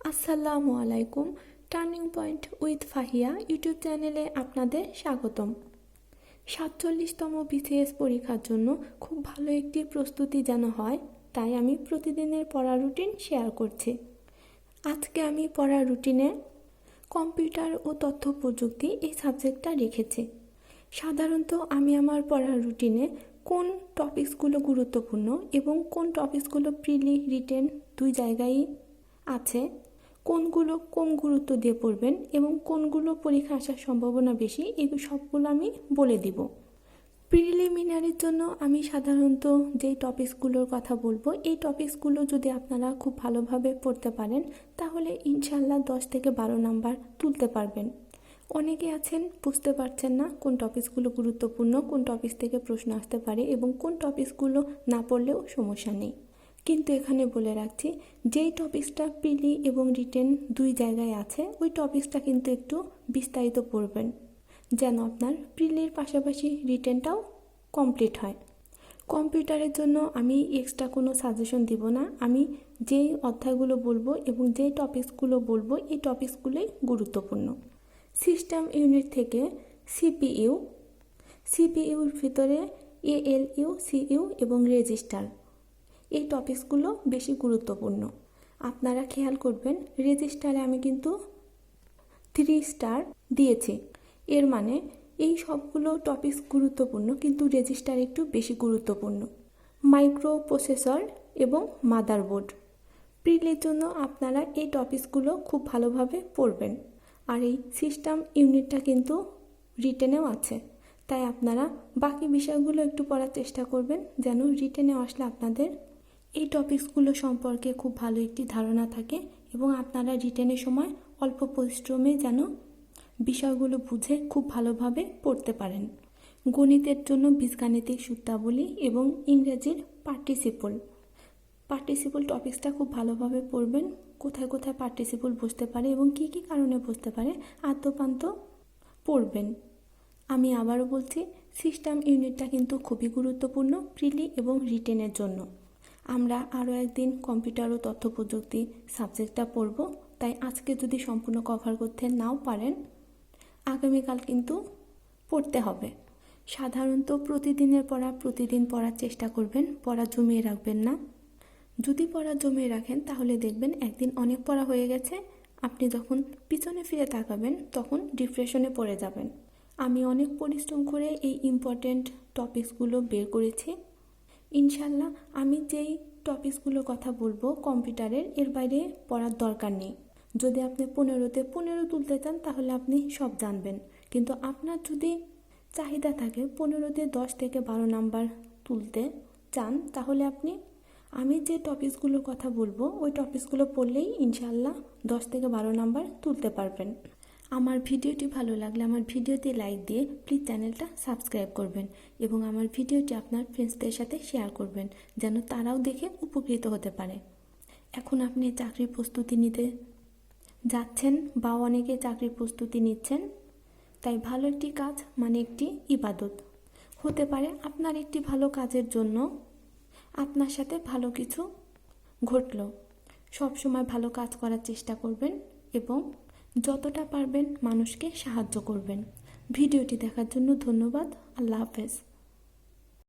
আসসালামু আলাইকুম। Turning point with Fahia YouTube চ্যানেলে আপনাদের স্বাগতম। 47তম বিসিএস পরীক্ষার জন্য খুব ভালো একটি প্রস্তুতি যেন হয়, তাই আমি প্রতিদিনের পড়ার রুটিন শেয়ার করছি। আজকে আমি পড়ার রুটিনে কম্পিউটার ও তথ্য প্রযুক্তি এই সাবজেক্টটা রেখেছি। সাধারণত আমি আমার পড়ার রুটিনে কোন টপিকসগুলো গুরুত্বপূর্ণ এবং কোন টপিকসগুলো প্রিলি রিটেন দুই জায়গায় আছে, কোনগুলো কম গুরুত্ব দিয়ে পড়বেন এবং কোনগুলো পরীক্ষা আসার সম্ভাবনা বেশি, এগুলো সবগুলো আমি বলে দিব। প্রিলিমিনারির জন্য আমি সাধারণত যেই টপিকসগুলোর কথা বলবো, এই টপিকসগুলো যদি আপনারা খুব ভালোভাবে পড়তে পারেন তাহলে ইনশাল্লাহ 10 থেকে 12 নাম্বার তুলতে পারবেন। অনেকে আছেন বুঝতে পারছেন না কোন টপিকসগুলো গুরুত্বপূর্ণ, কোন টপিক থেকে প্রশ্ন আসতে পারে এবং কোন টপিকসগুলো না পড়লেও সমস্যা নেই। কিন্তু এখানে বলে রাখছি, যেই টপিকসটা প্রিলি এবং রিটেন দুই জায়গায় আছে ওই টপিকসটা কিন্তু একটু বিস্তারিত পড়বেন, যেন আপনার প্রিলির পাশাপাশি রিটেনটাও কমপ্লিট হয়। কম্পিউটারের জন্য আমি এক্সট্রা কোনো সাজেশন দিব না। আমি যেই অধ্যায়গুলো বলবো এবং যেই টপিকসগুলো বলবো এই টপিকসগুলোই গুরুত্বপূর্ণ। সিস্টেম ইউনিট থেকে সিপিইউর ভিতরে এএলইউ, সিইউ এবং রেজিস্টার, এই টপিকসগুলো বেশি গুরুত্বপূর্ণ। আপনারা খেয়াল করবেন রেজিস্টারে আমি কিন্তু 3 স্টার দিয়েছি, এর মানে এই সবগুলো টপিকস গুরুত্বপূর্ণ কিন্তু রেজিস্টার একটু বেশি গুরুত্বপূর্ণ। মাইক্রো প্রসেসর এবং মাদারবোর্ড, প্রিলির জন্য আপনারা এই টপিকসগুলো খুব ভালোভাবে পড়বেন। আর এই সিস্টেম ইউনিটটা কিন্তু রিটেনেও আছে, তাই আপনারা বাকি বিষয়গুলো একটু পড়ার চেষ্টা করবেন যেন রিটেনে আসলে আপনাদের এই টপিকসগুলো সম্পর্কে খুব ভালো একটি ধারণা থাকে এবং আপনারা রিটেনের সময় অল্প পরিশ্রমে যেন বিষয়গুলো বুঝে খুব ভালোভাবে পড়তে পারেন। গণিতের জন্য বীজগাণিতিক সূত্রাবলী এবং ইংরেজির পার্টিসিপল টপিকসটা খুব ভালোভাবে পড়বেন। কোথায় কোথায় পার্টিসিপল বসতে পারে এবং কী কী কারণে বসতে পারে আদ্যপান্ত পড়বেন। আমি আবারও বলছি, সিস্টেম ইউনিটটা কিন্তু খুবই গুরুত্বপূর্ণ প্রিলি এবং রিটেনের জন্য। আমরা আরও একদিন কম্পিউটার ও তথ্য প্রযুক্তি সাবজেক্টটা পড়ব, তাই আজকে যদি সম্পূর্ণ কভার করতে নাও পারেন আগামীকাল কিন্তু পড়তে হবে। সাধারণত প্রতিদিনের পড়া প্রতিদিন পড়ার চেষ্টা করবেন, পড়া জমিয়ে রাখবেন না। যদি পড়া জমিয়ে রাখেন তাহলে দেখবেন একদিন অনেক পড়া হয়ে গেছে, আপনি যখন পিছনে ফিরে তাকাবেন তখন ডিপ্রেশনে পড়ে যাবেন। আমি অনেক পরিশ্রম করে এই ইম্পর্টেন্ট টপিকসগুলো বের করেছি। ইনশাল্লাহ আমি যেই টপিকসগুলোর কথা বলবো কম্পিউটারের, এর বাইরে পড়ার দরকার নেই। যদি আপনি 15তে 15 তুলতে চান তাহলে আপনি সব জানবেন, কিন্তু আপনার যদি চাহিদা থাকে 15তে 10 থেকে 12 নাম্বার তুলতে চান তাহলে আমি যে টপিকসগুলোর কথা বলবো ওই টপিকসগুলো পড়লেই ইনশাল্লাহ 10 থেকে 12 নাম্বার তুলতে পারবেন। আমার ভিডিওটি ভালো লাগলে আমার ভিডিওতে লাইক দিয়ে প্লিজ চ্যানেলটা সাবস্ক্রাইব করবেন এবং আমার ভিডিওটি আপনার ফ্রেন্ডসদের সাথে শেয়ার করবেন যেন তারাও দেখে উপকৃত হতে পারে। এখন আপনি চাকরির প্রস্তুতি নিতে যাচ্ছেন বা অনেকে চাকরির প্রস্তুতি নিচ্ছেন, তাই ভালো একটি কাজ মানে একটি ইবাদত হতে পারে। আপনার একটি ভালো কাজের জন্য আপনার সাথে ভালো কিছু ঘটল। সবসময় ভালো কাজ করার চেষ্টা করবেন এবং যতটা পারবেন মানুষকে সাহায্য করবেন। ভিডিওটি দেখার জন্য ধন্যবাদ। আল্লাহ হাফেজ।